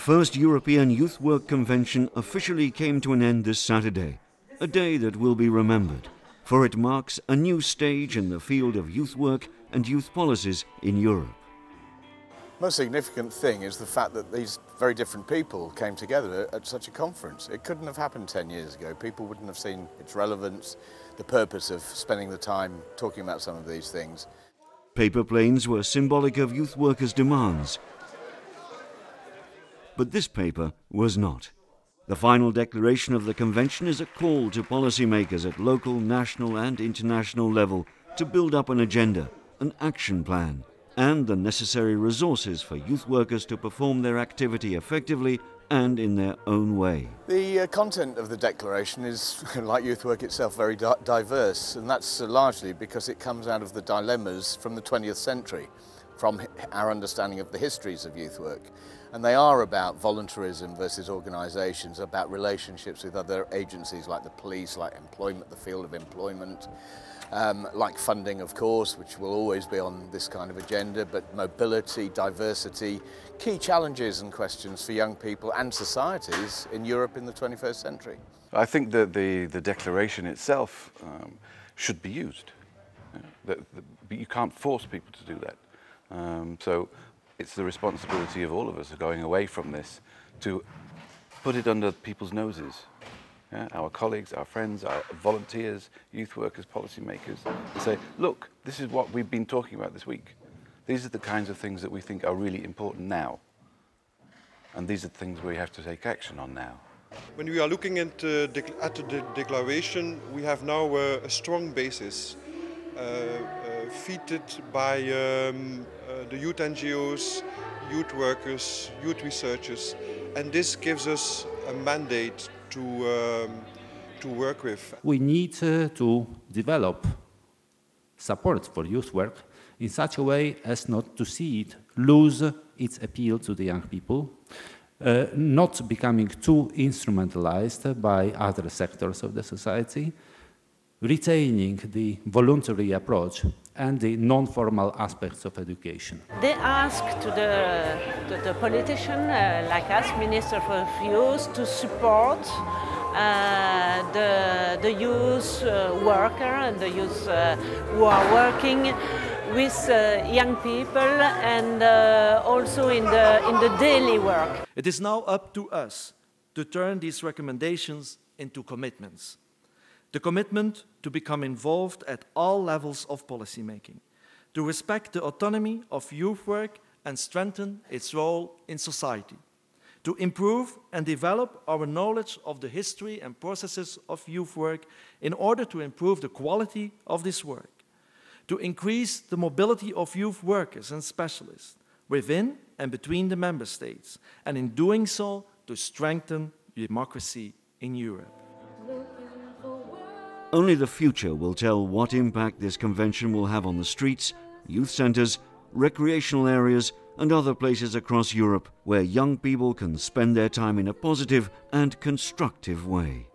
first European Youth Work Convention officially came to an end this Saturday, a day that will be remembered, for it marks a new stage in the field of youth work and youth policies in Europe. Most significant thing is the fact that these very different people came together at such a conference. It couldn't have happened 10 years ago. People wouldn't have seen its relevance, the purpose of spending the time talking about some of these things. Paper planes were symbolic of youth workers' demands. But this paper was not. The final declaration of the convention is a call to policymakers at local, national and international level to build up an agenda, an action plan, and the necessary resources for youth workers to perform their activity effectively and in their own way. The content of the declaration is, like youth work itself, very diverse, and that's largely because it comes out of the dilemmas from the 20th century, from our understanding of the histories of youth work. And they are about voluntarism versus organisations, about relationships with other agencies like the police, like employment, the field of employment, like funding, of course, which will always be on this kind of agenda, but mobility, diversity, key challenges and questions for young people and societies in Europe in the 21st century. I think that the declaration itself should be used. You can't force people to do that. So it's the responsibility of all of us going away from this to put it under people's noses. Yeah, our colleagues, our friends, our volunteers, youth workers, policymakers, and say, look, this is what we've been talking about this week. These are the kinds of things that we think are really important now. And these are the things we have to take action on now. When we are looking at the declaration, we have now a strong basis, feeded by the youth NGOs, youth workers, youth researchers, and this gives us a mandate to work with. We need to develop support for youth work in such a way as not to see it lose its appeal to the young people, not becoming too instrumentalized by other sectors of the society, retaining the voluntary approach and the non-formal aspects of education. They ask to the politician like us, Minister for Youth, to support the youth worker and the youth who are working with young people and also in the daily work. It is now up to us to turn these recommendations into commitments. The commitment to become involved at all levels of policymaking, to respect the autonomy of youth work and strengthen its role in society, to improve and develop our knowledge of the history and processes of youth work in order to improve the quality of this work, to increase the mobility of youth workers and specialists within and between the member states, and in doing so, to strengthen democracy in Europe. Only the future will tell what impact this convention will have on the streets, youth centres, recreational areas and other places across Europe where young people can spend their time in a positive and constructive way.